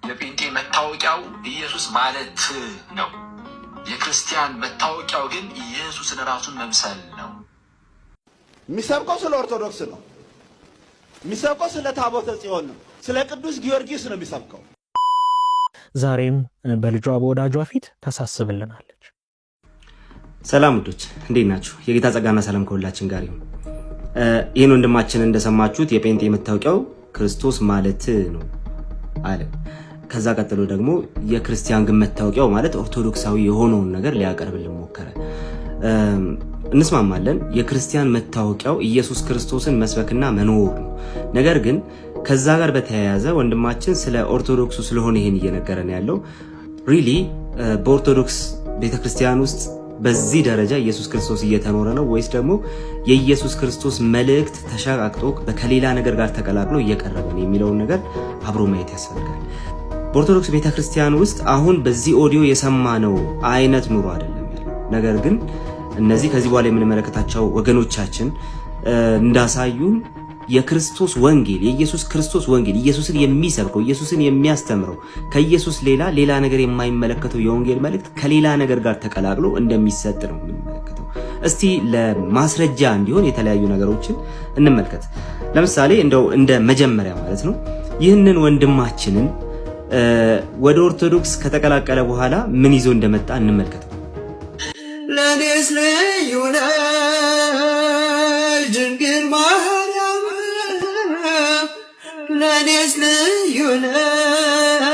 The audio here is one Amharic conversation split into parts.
የጴንጤ መታወቂያው ኢየሱስ ማለት ነው። የክርስቲያን መታወቂያው ግን ኢየሱስን ራሱን መምሰል ነው። የሚሰብከው ስለ ኦርቶዶክስ ነው። የሚሰብከው ስለ ታቦተ ጽዮን ነው። ስለ ቅዱስ ጊዮርጊስ ነው የሚሰብከው። ዛሬም በልጇ በወዳጇ ፊት ታሳስብልናለች። ሰላም ውዶች እንዴት ናችሁ? የጌታ ጸጋና ሰላም ከሁላችን ጋር ይሁን። ይህን ወንድማችን እንደሰማችሁት የጴንጤ መታወቂያው ክርስቶስ ማለት ነው አለ። ከዛ ቀጥሎ ደግሞ የክርስቲያን ግን መታወቂያው ማለት ኦርቶዶክሳዊ የሆነውን ነገር ሊያቀርብልን ሞከረ። እንስማማለን። የክርስቲያን መታወቂያው ኢየሱስ ክርስቶስን መስበክና መኖር ነው። ነገር ግን ከዛ ጋር በተያያዘ ወንድማችን ስለ ኦርቶዶክሱ ስለሆነ ይሄን እየነገረን ያለው ሪሊ በኦርቶዶክስ ቤተክርስቲያን ውስጥ በዚህ ደረጃ ኢየሱስ ክርስቶስ እየተኖረ ነው ወይስ ደግሞ የኢየሱስ ክርስቶስ መልእክት ተሻቃቅጦ ከሌላ ነገር ጋር ተቀላቅሎ እየቀረበ ነው የሚለውን ነገር አብሮ ማየት ያስፈልጋል። በኦርቶዶክስ ቤተክርስቲያን ውስጥ አሁን በዚህ ኦዲዮ የሰማነው አይነት ኑሮ አይደለም ያለው። ነገር ግን እነዚህ ከዚህ በኋላ የምንመለከታቸው ወገኖቻችን እንዳሳዩን የክርስቶስ ወንጌል የኢየሱስ ክርስቶስ ወንጌል ኢየሱስን የሚሰብከው ኢየሱስን የሚያስተምረው ከኢየሱስ ሌላ ነገር የማይመለከተው የወንጌል መልእክት ከሌላ ነገር ጋር ተቀላቅሎ እንደሚሰጥ ነው የምንመለከተው። እስቲ ለማስረጃ እንዲሆን የተለያዩ ነገሮችን እንመልከት። ለምሳሌ እንደው እንደ መጀመሪያ ማለት ነው ይህንን ወንድማችንን ወደ ኦርቶዶክስ ከተቀላቀለ በኋላ ምን ይዞ እንደመጣ እንመልከት። ለኔስ ልዩ ነሽ ድንግል ማርያም፣ ለኔስ ልዩ ነሽ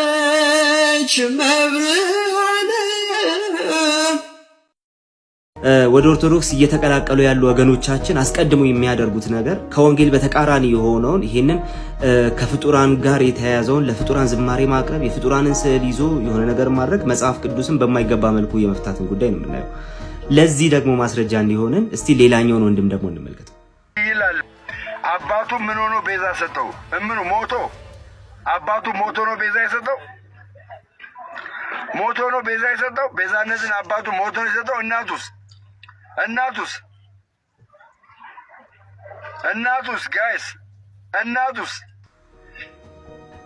መብርሃን። ወደ ኦርቶዶክስ እየተቀላቀሉ ያሉ ወገኖቻችን አስቀድሞ የሚያደርጉት ነገር ከወንጌል በተቃራኒ የሆነውን ይሄንን ከፍጡራን ጋር የተያያዘውን ለፍጡራን ዝማሬ ማቅረብ፣ የፍጡራንን ስዕል ይዞ የሆነ ነገር ማድረግ፣ መጽሐፍ ቅዱስን በማይገባ መልኩ የመፍታትን ጉዳይ ነው የምናየው። ለዚህ ደግሞ ማስረጃ እንዲሆነን እስቲ ሌላኛውን ወንድም ደግሞ እንመልከት። ይላል አባቱ ምን ሆኖ ቤዛ ሰጠው? እምኑ ሞቶ አባቱ ሞቶ ነው ቤዛ የሰጠው? ሞቶ ነው ቤዛ የሰጠው? ቤዛነትን አባቱ ሞቶ ነው የሰጠው? እናቱስ ጋይስ እናቱስ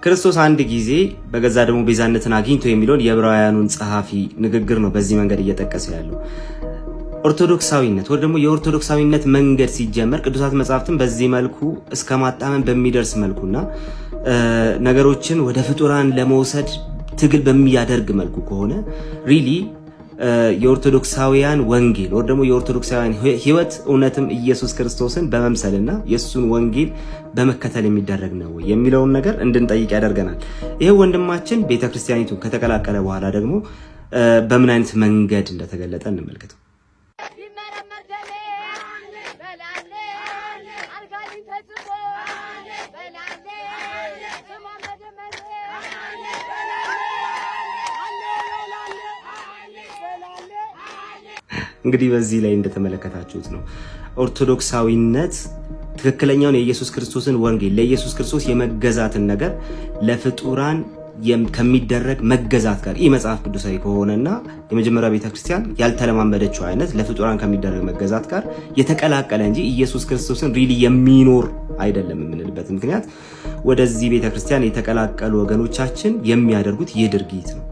ክርስቶስ አንድ ጊዜ በገዛ ደግሞ ቤዛነትን አግኝቶ የሚለውን የዕብራውያኑን ጸሐፊ ንግግር ነው በዚህ መንገድ እየጠቀሰ ያለው። ኦርቶዶክሳዊነት ወይ ደግሞ የኦርቶዶክሳዊነት መንገድ ሲጀመር ቅዱሳት መጻሕፍትን በዚህ መልኩ እስከ ማጣመም በሚደርስ መልኩና ነገሮችን ወደ ፍጡራን ለመውሰድ ትግል በሚያደርግ መልኩ ከሆነ ሪሊ የኦርቶዶክሳውያን ወንጌል ወይ ደግሞ የኦርቶዶክሳውያን ሕይወት እውነትም ኢየሱስ ክርስቶስን በመምሰልና የሱን ወንጌል በመከተል የሚደረግ ነው የሚለውን ነገር እንድንጠይቅ ያደርገናል። ይሄ ወንድማችን ቤተክርስቲያኒቱ ከተቀላቀለ በኋላ ደግሞ በምን አይነት መንገድ እንደተገለጠ እንመልከተው። እንግዲህ በዚህ ላይ እንደተመለከታችሁት ነው ኦርቶዶክሳዊነት ትክክለኛውን የኢየሱስ ክርስቶስን ወንጌል ለኢየሱስ ክርስቶስ የመገዛትን ነገር ለፍጡራን ከሚደረግ መገዛት ጋር ይህ መጽሐፍ ቅዱሳዊ ከሆነና የመጀመሪያ ቤተክርስቲያን ያልተለማመደችው አይነት ለፍጡራን ከሚደረግ መገዛት ጋር የተቀላቀለ እንጂ ኢየሱስ ክርስቶስን ሪሊ የሚኖር አይደለም የምንልበት ምክንያት ወደዚህ ቤተክርስቲያን የተቀላቀሉ ወገኖቻችን የሚያደርጉት ይህ ድርጊት ነው።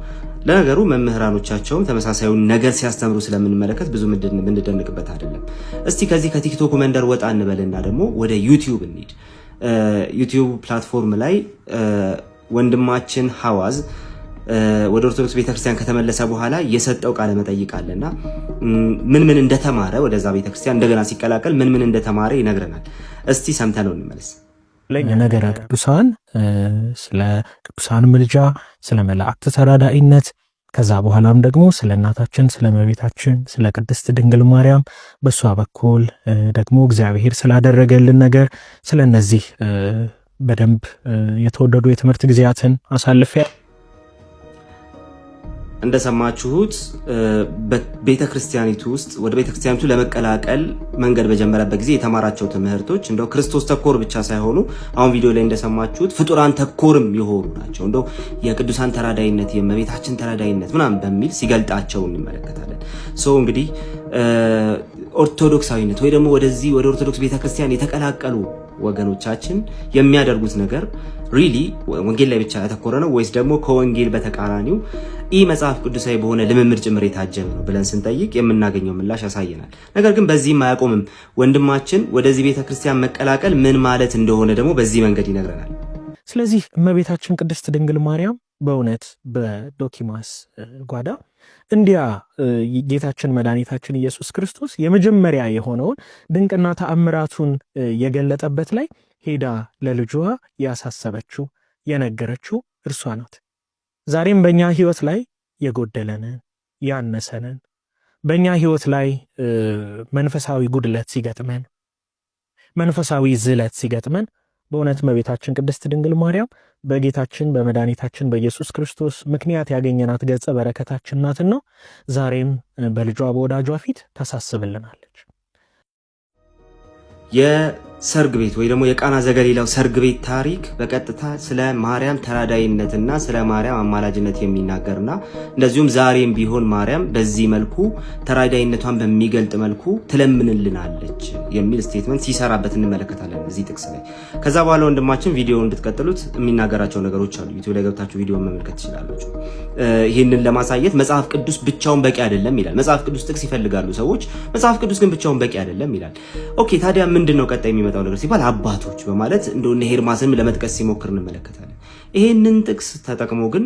ለነገሩ መምህራኖቻቸውም ተመሳሳዩን ነገር ሲያስተምሩ ስለምንመለከት ብዙ ምንድንደንቅበት አይደለም። እስቲ ከዚህ ከቲክቶክ መንደር ወጣ እንበልና ደግሞ ወደ ዩቲዩብ እንሂድ። ዩቲዩብ ፕላትፎርም ላይ ወንድማችን ሐዋዝ ወደ ኦርቶዶክስ ቤተክርስቲያን ከተመለሰ በኋላ የሰጠው ቃለ መጠይቅ አለና ምን እንደተማረ ወደዛ ቤተክርስቲያን እንደገና ሲቀላቀል ምን እንደተማረ ይነግረናል። እስቲ ሰምተነው እንመለስ። ነገረ ቅዱሳን ስለ ቅዱሳን ምልጃ፣ ስለ መላእክት ተራዳኢነት፣ ከዛ በኋላም ደግሞ ስለ እናታችን ስለ እመቤታችን ስለ ቅድስት ድንግል ማርያም በሷ በኩል ደግሞ እግዚአብሔር ስላደረገልን ነገር ስለነዚህ በደንብ የተወደዱ የትምህርት ጊዜያትን አሳልፈ እንደሰማችሁት በቤተክርስቲያኒቱ ውስጥ ወደ ቤተክርስቲያኒቱ ለመቀላቀል መንገድ በጀመረበት ጊዜ የተማራቸው ትምህርቶች እንደው ክርስቶስ ተኮር ብቻ ሳይሆኑ አሁን ቪዲዮ ላይ እንደሰማችሁት ፍጡራን ተኮርም የሆኑ ናቸው። እንደው የቅዱሳን ተራዳይነት የእመቤታችን ተራዳይነት ምናምን በሚል ሲገልጣቸው እንመለከታለን። እንግዲህ ኦርቶዶክሳዊነት ወይ ደግሞ ወደዚህ ወደ ኦርቶዶክስ ቤተክርስቲያን የተቀላቀሉ ወገኖቻችን የሚያደርጉት ነገር ሪሊ ወንጌል ላይ ብቻ ያተኮረ ነው ወይስ ደግሞ ከወንጌል በተቃራኒው መጽሐፍ ቅዱሳዊ በሆነ ልምምድ ጭምር የታጀበ ነው ብለን ስንጠይቅ የምናገኘው ምላሽ ያሳየናል። ነገር ግን በዚህም አያቆምም። ወንድማችን ወደዚህ ቤተክርስቲያን መቀላቀል ምን ማለት እንደሆነ ደግሞ በዚህ መንገድ ይነግረናል። ስለዚህ እመቤታችን ቅድስት ድንግል ማርያም በእውነት በዶኪማስ ጓዳ እንዲያ ጌታችን መድኃኒታችን ኢየሱስ ክርስቶስ የመጀመሪያ የሆነውን ድንቅና ተአምራቱን የገለጠበት ላይ ሄዳ ለልጇ ያሳሰበችው የነገረችው እርሷ ናት። ዛሬም በእኛ ህይወት ላይ የጎደለንን ያነሰንን በእኛ ህይወት ላይ መንፈሳዊ ጉድለት ሲገጥመን መንፈሳዊ ዝለት ሲገጥመን በእውነት እመቤታችን ቅድስት ድንግል ማርያም በጌታችን በመድኃኒታችን በኢየሱስ ክርስቶስ ምክንያት ያገኘናት ገጸ በረከታችን ናትና ዛሬም በልጇ በወዳጇ ፊት ታሳስብልናለች። የሰርግ ቤት ወይ ደግሞ የቃና ዘገሊላው ሰርግ ቤት ታሪክ በቀጥታ ስለ ማርያም ተራዳይነትና ስለ ማርያም አማላጅነት የሚናገርና እንደዚሁም ዛሬም ቢሆን ማርያም በዚህ መልኩ ተራዳይነቷን በሚገልጥ መልኩ ትለምንልናለች የሚል ስቴትመንት ሲሰራበት እንመለከታለን እዚህ ጥቅስ ላይ። ከዛ በኋላ ወንድማችን ቪዲዮውን እንድትቀጥሉት የሚናገራቸው ነገሮች አሉ። ዩቲዩብ ላይ ገብታችሁ ቪዲዮውን መመልከት ትችላላችሁ። ይህንን ለማሳየት መጽሐፍ ቅዱስ ብቻውን በቂ አይደለም ይላል። መጽሐፍ ቅዱስ ጥቅስ ይፈልጋሉ ሰዎች፣ መጽሐፍ ቅዱስ ግን ብቻውን በቂ አይደለም ይላል። ኦኬ ታዲያ ምንድነው ቀጣይ የሚመጣው ነገር ሲባል አባቶች በማለት እንደሆነ ሄርማስን ለመጥቀስ ሲሞክር እንመለከታለን። ይሄንን ጥቅስ ተጠቅሞ ግን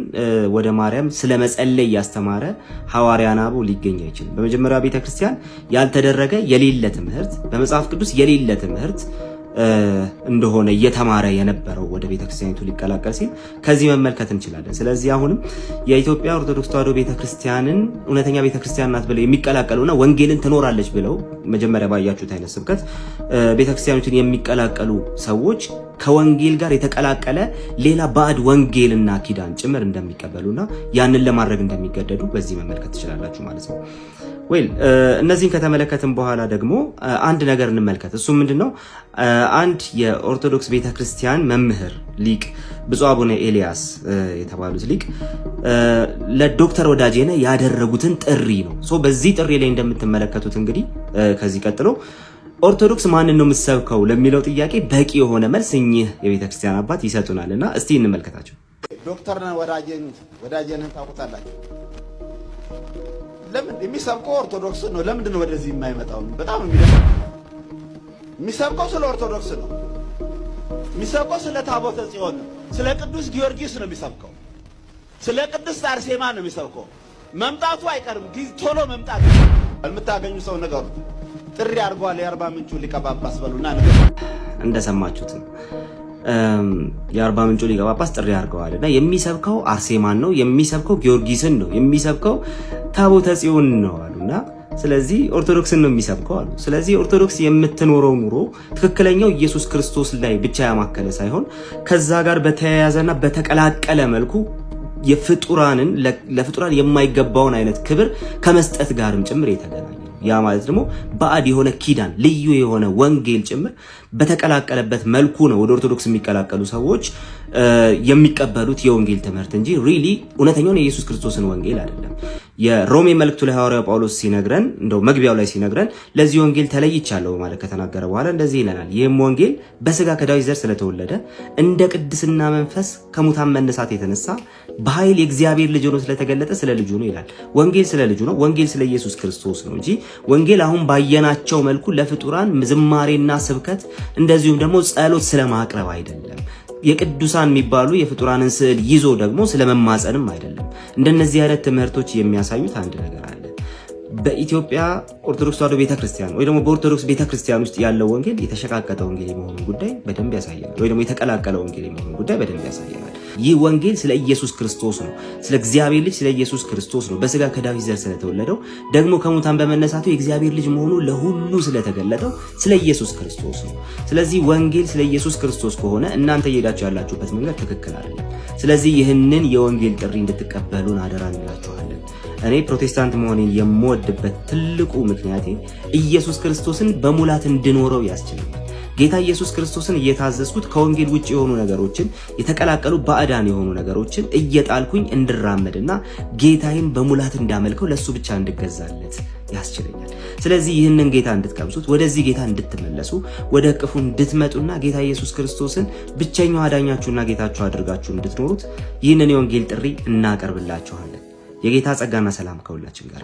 ወደ ማርያም ስለ መጸለይ ያስተማረ ሐዋርያ ናቡ ሊገኝ አይችልም። በመጀመሪያ ቤተክርስቲያን ያልተደረገ የሌለ ትምህርት በመጽሐፍ ቅዱስ የሌለ ትምህርት እንደሆነ እየተማረ የነበረው ወደ ቤተክርስቲያኒቱ ሊቀላቀል ሲል ከዚህ መመልከት እንችላለን። ስለዚህ አሁንም የኢትዮጵያ ኦርቶዶክስ ተዋሕዶ ቤተክርስቲያንን እውነተኛ ቤተክርስቲያን ናት ብለው የሚቀላቀሉና ወንጌልን ትኖራለች ብለው መጀመሪያ ባያችሁት አይነት ስብከት ቤተክርስቲያኒቱን የሚቀላቀሉ ሰዎች ከወንጌል ጋር የተቀላቀለ ሌላ ባዕድ ወንጌልና ኪዳን ጭምር እንደሚቀበሉና ያንን ለማድረግ እንደሚገደዱ በዚህ መመልከት ትችላላችሁ ማለት ነው። እነዚህን ከተመለከትን በኋላ ደግሞ አንድ ነገር እንመልከት። እሱ ምንድነው? አንድ የኦርቶዶክስ ቤተክርስቲያን መምህር ሊቅ ብፁዕ አቡነ ኤልያስ የተባሉት ሊቅ ለዶክተር ወዳጄነህ ያደረጉትን ጥሪ ነው። በዚህ ጥሪ ላይ እንደምትመለከቱት እንግዲህ ከዚህ ቀጥሎ ኦርቶዶክስ ማንን ነው የምትሰብከው ለሚለው ጥያቄ በቂ የሆነ መልስ እኚህ የቤተክርስቲያን አባት ይሰጡናልና እስቲ እንመልከታቸው። ዶክተር ወዳጄነህ ታውቁታላችሁ። ለምን የሚሰብከው ኦርቶዶክስ ነው? ለምንድን ነው ወደዚህ የማይመጣው? በጣም የሚሰብከው ስለ ኦርቶዶክስ ነው። የሚሰብከው ስለ ታቦተ ጽዮን ነው። ስለ ቅዱስ ጊዮርጊስ ነው የሚሰብከው። ስለ ቅድስት አርሴማ ነው የሚሰብከው። መምጣቱ አይቀርም፣ ቶሎ መምጣት። የምታገኙ ሰው ነገሩ ጥሪ አድርጓል። የአርባ ምንጩ ሊቀ ጳጳስ በሉና ነገር እንደሰማችሁት የአርባ ምንጩ ሊቀ ጳጳስ ጥሪ አድርገዋል እና የሚሰብከው አርሴማን ነው፣ የሚሰብከው ጊዮርጊስን ነው፣ የሚሰብከው ታቦተ ጽዮን ነው አሉና ስለዚህ ኦርቶዶክስን ነው የሚሰብከው አሉ። ስለዚህ ኦርቶዶክስ የምትኖረው ኑሮ ትክክለኛው ኢየሱስ ክርስቶስ ላይ ብቻ ያማከለ ሳይሆን ከዛ ጋር በተያያዘና በተቀላቀለ መልኩ ለፍጡራን የማይገባውን አይነት ክብር ከመስጠት ጋርም ጭምር የተገናኘ ያ ማለት ደግሞ ባዕድ የሆነ ኪዳን ልዩ የሆነ ወንጌል ጭምር በተቀላቀለበት መልኩ ነው ወደ ኦርቶዶክስ የሚቀላቀሉ ሰዎች የሚቀበሉት የወንጌል ትምህርት እንጂ ሪሊ እውነተኛውን የኢየሱስ ክርስቶስን ወንጌል አይደለም። የሮሜ መልእክቱ ላይ ሐዋርያው ጳውሎስ ሲነግረን እንደው መግቢያው ላይ ሲነግረን ለዚህ ወንጌል ተለይቻለሁ ማለት ከተናገረ በኋላ እንደዚህ ይለናል። ይህም ወንጌል በስጋ ከዳዊት ዘር ስለተወለደ እንደ ቅድስና መንፈስ ከሙታን መነሳት የተነሳ በኃይል የእግዚአብሔር ልጅ ሆኖ ስለተገለጠ ስለ ልጁ ነው ይላል። ወንጌል ስለ ልጁ ነው። ወንጌል ስለ ኢየሱስ ክርስቶስ ነው እንጂ ወንጌል አሁን ባየናቸው መልኩ ለፍጡራን ዝማሬና ስብከት እንደዚሁም ደግሞ ጸሎት ስለማቅረብ አይደለም። የቅዱሳን የሚባሉ የፍጡራንን ስዕል ይዞ ደግሞ ስለመማጸንም አይደለም። እንደነዚህ አይነት ትምህርቶች የሚያሳዩት አንድ ነገር አለ። በኢትዮጵያ ኦርቶዶክስ ተዋሕዶ ቤተክርስቲያን ወይ ደግሞ በኦርቶዶክስ ቤተክርስቲያን ውስጥ ያለው ወንጌል የተሸቃቀጠ ወንጌል የመሆኑን ጉዳይ በደንብ ያሳያል፣ ወይ ደግሞ የተቀላቀለ ወንጌል የመሆኑን ጉዳይ በደንብ ያሳያል። ይህ ወንጌል ስለ ኢየሱስ ክርስቶስ ነው፣ ስለ እግዚአብሔር ልጅ ስለ ኢየሱስ ክርስቶስ ነው። በስጋ ከዳዊት ዘር ስለተወለደው ደግሞ ከሙታን በመነሳቱ የእግዚአብሔር ልጅ መሆኑ ለሁሉ ስለተገለጠው ስለ ኢየሱስ ክርስቶስ ነው። ስለዚህ ወንጌል ስለ ኢየሱስ ክርስቶስ ከሆነ እናንተ እየሄዳችሁ ያላችሁበት መንገድ ትክክል አይደለም። ስለዚህ ይህንን የወንጌል ጥሪ እንድትቀበሉን አደራ እንላችኋለን። እኔ ፕሮቴስታንት መሆኔን የምወድበት ትልቁ ምክንያቴ ኢየሱስ ክርስቶስን በሙላት እንድኖረው ያስችላል። ጌታ ኢየሱስ ክርስቶስን እየታዘዝኩት ከወንጌል ውጭ የሆኑ ነገሮችን የተቀላቀሉ ባዕዳን የሆኑ ነገሮችን እየጣልኩኝ እንድራመድና ጌታዬን በሙላት እንዳመልከው ለሱ ብቻ እንድገዛለት ያስችለኛል። ስለዚህ ይህንን ጌታ እንድትቀምሱት፣ ወደዚህ ጌታ እንድትመለሱ፣ ወደ እቅፉ እንድትመጡና ጌታ ኢየሱስ ክርስቶስን ብቸኛው አዳኛችሁና ጌታችሁ አድርጋችሁ እንድትኖሩት ይህንን የወንጌል ጥሪ እናቀርብላችኋለን። የጌታ ጸጋና ሰላም ከሁላችን ጋር